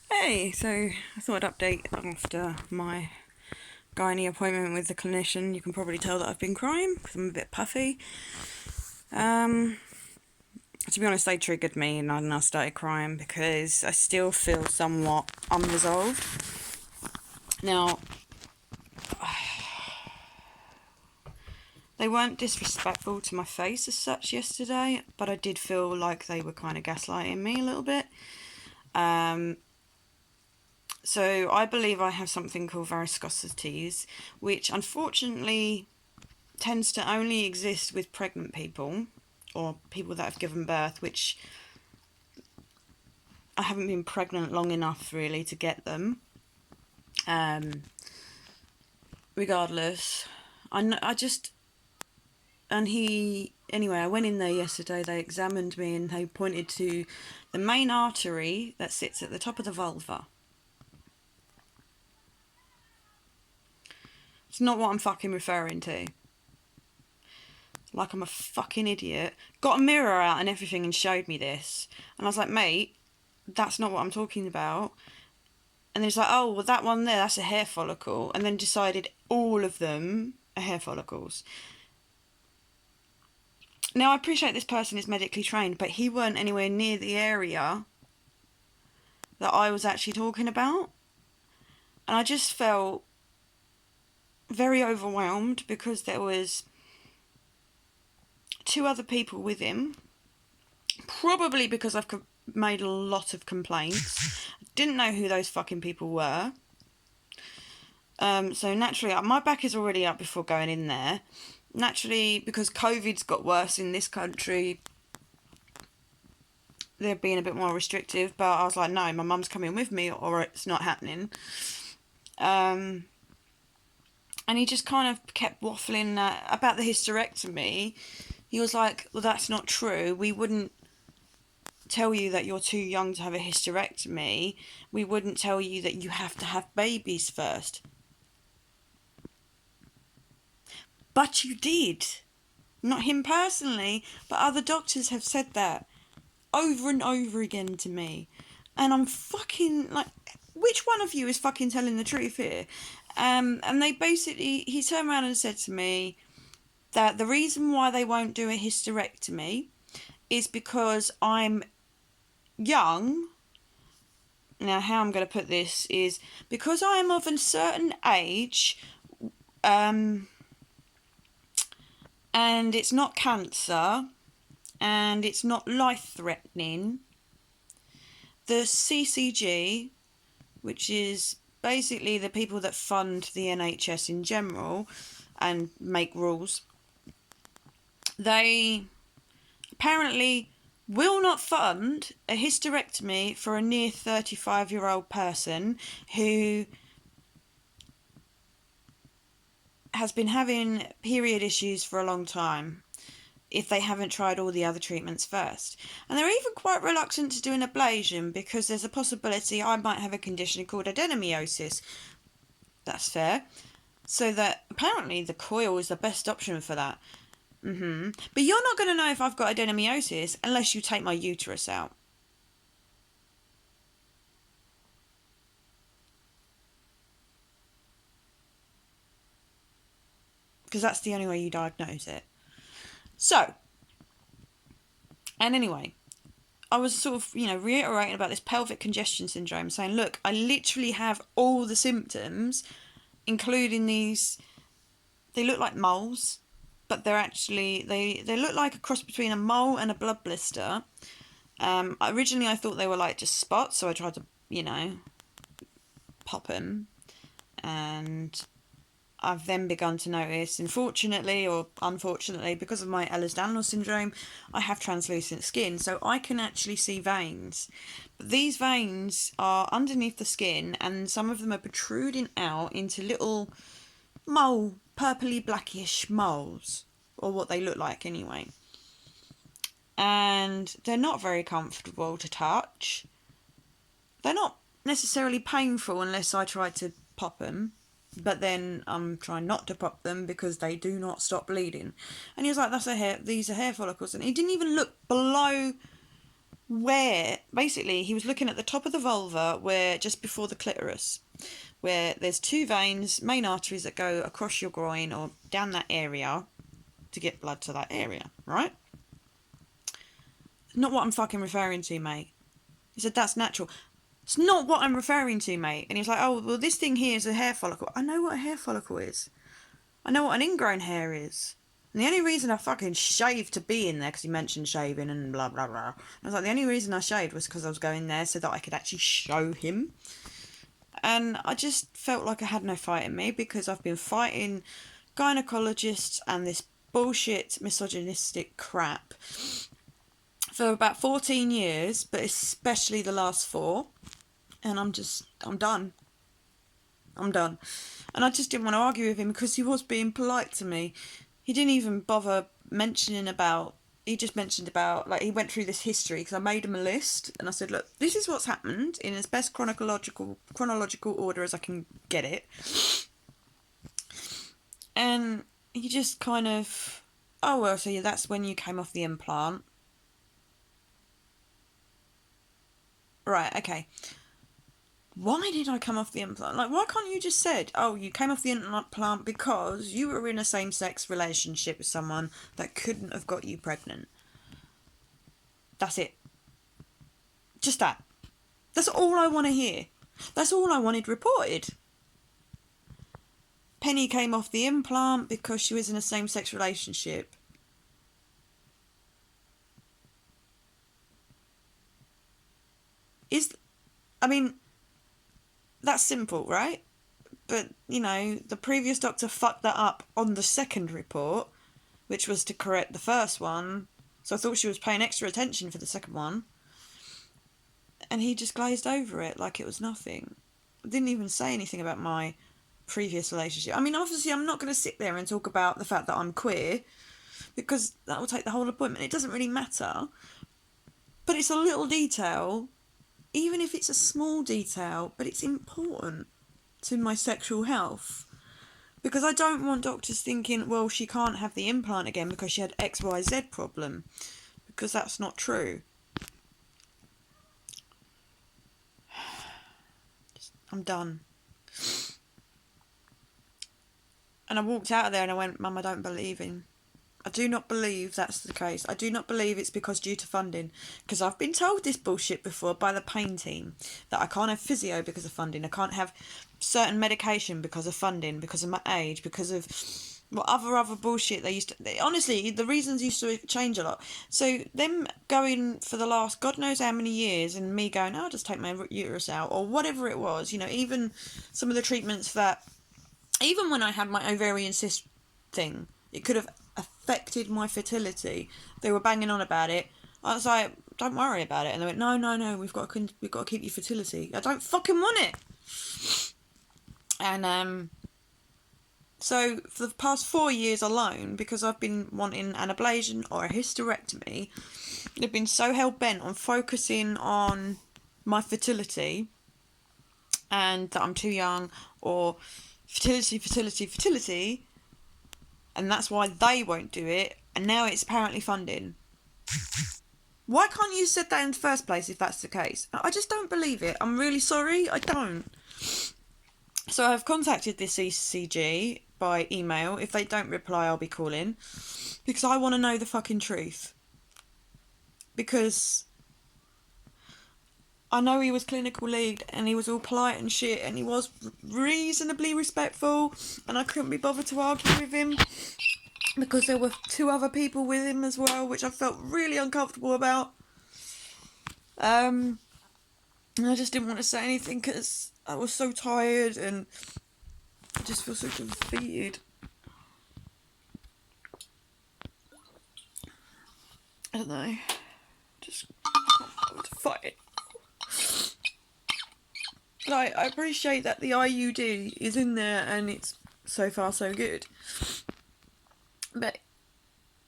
Hey, so I thought I'd update after my gynae appointment with the clinician. You can probably tell that I've been crying because I'm a bit puffy. Um, to be honest, they triggered me and I started crying because I still feel somewhat unresolved. Now, they weren't disrespectful to my face as such yesterday, but I did feel like they were kind of gaslighting me a little bit. So I believe I have something called varicosities, which unfortunately tends to only exist with pregnant people or people that have given birth, which I haven't been pregnant long enough really to get them. Regardless, I just, and he, anyway, I went in there yesterday, they examined me and they pointed to the main artery that sits at the top of the vulva. It's not what I'm fucking referring to. Like I'm a fucking idiot. Got a mirror out and everything and showed me this. And I was like, mate, that's not what I'm talking about. And then it's like, oh, well, that one there, that's a hair follicle. And then decided all of them are hair follicles. Now, I appreciate this person is medically trained, but he weren't anywhere near the area that I was actually talking about. And I just felt very overwhelmed because there was two other people with him. Probably because I've made a lot of complaints. I didn't know who those fucking people were. So naturally, my back is already up before going in there. Naturally, because COVID's got worse in this country, they're being a bit more restrictive. But I was like, no, my mum's coming with me or it's not happening. And he just kind of kept waffling about the hysterectomy. He was like, well, that's not true. We wouldn't tell you that you're too young to have a hysterectomy. We wouldn't tell you that you have to have babies first. But you did. Not him personally, but other doctors have said that over and over again to me. And I'm fucking like, which one of you is fucking telling the truth here? And they basically, he turned around and said to me that the reason why they won't do a hysterectomy is because I'm young. Now, how I'm going to put this is because I am of a certain age, and it's not cancer, and it's not life-threatening, the CCG, which is basically the people that fund the NHS in general and make rules, they apparently will not fund a hysterectomy for a near 35-year-old person who has been having period issues for a long time if they haven't tried all the other treatments first. And they're even quite reluctant to do an ablation because there's a possibility I might have a condition called adenomyosis. That's fair. So that apparently the coil is the best option for that. But you're not going to know if I've got adenomyosis unless you take my uterus out. Because that's the only way you diagnose it. So, and anyway, I was sort of, reiterating about this pelvic congestion syndrome, saying, look, I literally have all the symptoms, including these, they look like moles, but they're actually, they look like a cross between a mole and a blood blister. Originally I thought they were like just spots, so I tried to, pop them, and I've then begun to notice, unfortunately or unfortunately, because of my Ehlers-Danlos syndrome, I have translucent skin, so I can actually see veins. But these veins are underneath the skin, and some of them are protruding out into little purpley blackish moles, or what they look like anyway. And they're not very comfortable to touch. They're not necessarily painful unless I try to pop them. But then I'm trying not to pop them because they do not stop bleeding. And he was like, these are hair follicles. And he didn't even look below where basically he was looking at the top of the vulva, where just before the clitoris, where there's two veins, main arteries that go across your groin or down that area to get blood to that area, right? Not what I'm fucking referring to, mate. He said, that's natural. It's not what I'm referring to, mate. And he's like, oh, well, this thing here is a hair follicle. I know what a hair follicle is. I know what an ingrown hair is. And the only reason I fucking shaved to be in there, because he mentioned shaving and blah, blah, blah. I was like, the only reason I shaved was because I was going there so that I could actually show him. And I just felt like I had no fight in me, because I've been fighting gynecologists and this bullshit misogynistic crap for about 14 years, but especially the last 4. And I'm done. I'm done. And I just didn't want to argue with him because he was being polite to me. He didn't even bother mentioning about, he just mentioned about, like, he went through this history, because I made him a list and I said, look, this is what's happened in as best chronological order as I can get it. And he just kind of, oh, well, so yeah, that's when you came off the implant. Right, okay. Why did I come off the implant? Like, why can't you just said, oh, you came off the implant because you were in a same-sex relationship with someone that couldn't have got you pregnant. That's it. Just that. That's all I want to hear. That's all I wanted reported. Penny came off the implant because she was in a same-sex relationship. That's simple, right? But, you know, the previous doctor fucked that up on the second report, which was to correct the first one. So I thought she was paying extra attention for the second one. And he just glazed over it like it was nothing. Didn't even say anything about my previous relationship. I mean, obviously, I'm not going to sit there and talk about the fact that I'm queer, because that will take the whole appointment. It doesn't really matter. But it's a little detail, even if it's a small detail, but it's important to my sexual health. Because I don't want doctors thinking, well, she can't have the implant again because she had XYZ problem. Because that's not true. I'm done. And I walked out of there and I went, Mum, I don't believe him. I do not believe that's the case. I do not believe it's because due to funding. Because I've been told this bullshit before by the pain team, that I can't have physio because of funding. I can't have certain medication because of funding, because of my age, because of what other bullshit they used to... Honestly, the reasons used to change a lot. So them going for the last God knows how many years and me going, I'll just take my uterus out, or whatever it was. You know, even some of the treatments that... Even when I had my ovarian cyst thing, it could have affected my fertility. They were banging on about it. I was like, don't worry about it. And they went, no, we've got to keep your fertility. I don't fucking want it. And so for the past 4 years alone, because I've been wanting an ablation or a hysterectomy, they've been so hell-bent on focusing on my fertility and that I'm too young, or fertility, and that's why they won't do it, and now it's apparently funding. Why can't you said that in the first place if that's the case? I just don't believe it. I'm really sorry, I don't. So I've contacted this ECG by email. If they don't reply, I'll be calling, because I want to know the fucking truth. Because I know he was clinical lead and he was all polite and shit, and he was reasonably respectful, and I couldn't be bothered to argue with him because there were 2 other people with him as well, which I felt really uncomfortable about. And I just didn't want to say anything because I was so tired and I just feel so defeated. I don't know. Just can't bother to fight. Like, I appreciate that the IUD is in there and it's so far so good. But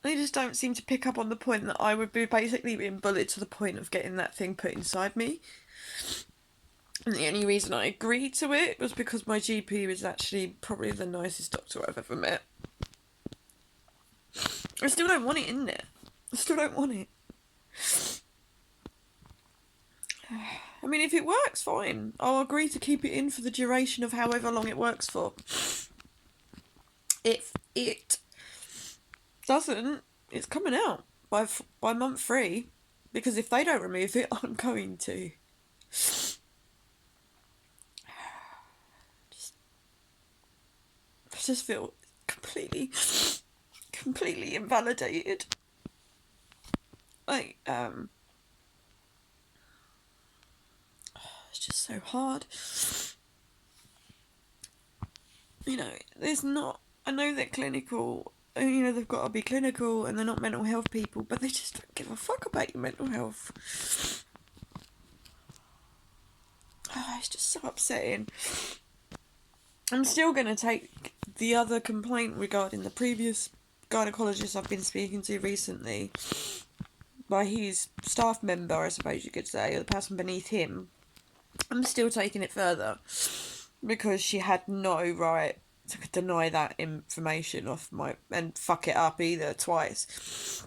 they just don't seem to pick up on the point that I would be basically being bullied to the point of getting that thing put inside me. And the only reason I agreed to it was because my GP was actually probably the nicest doctor I've ever met. I still don't want it in there. I still don't want it. I mean, if it works, fine. I'll agree to keep it in for the duration of however long it works for. If it doesn't, it's coming out by month 3, because if they don't remove it, I'm going to. I just feel completely invalidated. Like, it's just so hard. You know, there's not. I know they're clinical. You know, they've got to be clinical, and they're not mental health people, but they just don't give a fuck about your mental health. Oh, it's just so upsetting. I'm still going to take the other complaint regarding the previous gynecologist I've been speaking to recently, by his staff member, I suppose you could say, or the person beneath him. I'm still taking it further, because she had no right to deny that information off my, and fuck it up either twice.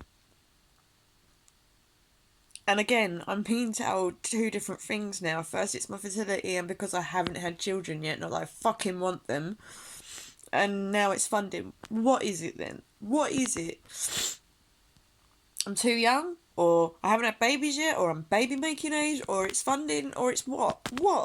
And again, I'm being told 2 different things now. First, it's my fertility, and because I haven't had children yet, not that I fucking want them. And now it's funding. What is it then? What is it? I'm too young? Or I haven't had babies yet? Or I'm baby making age? Or it's funding? Or it's what? What?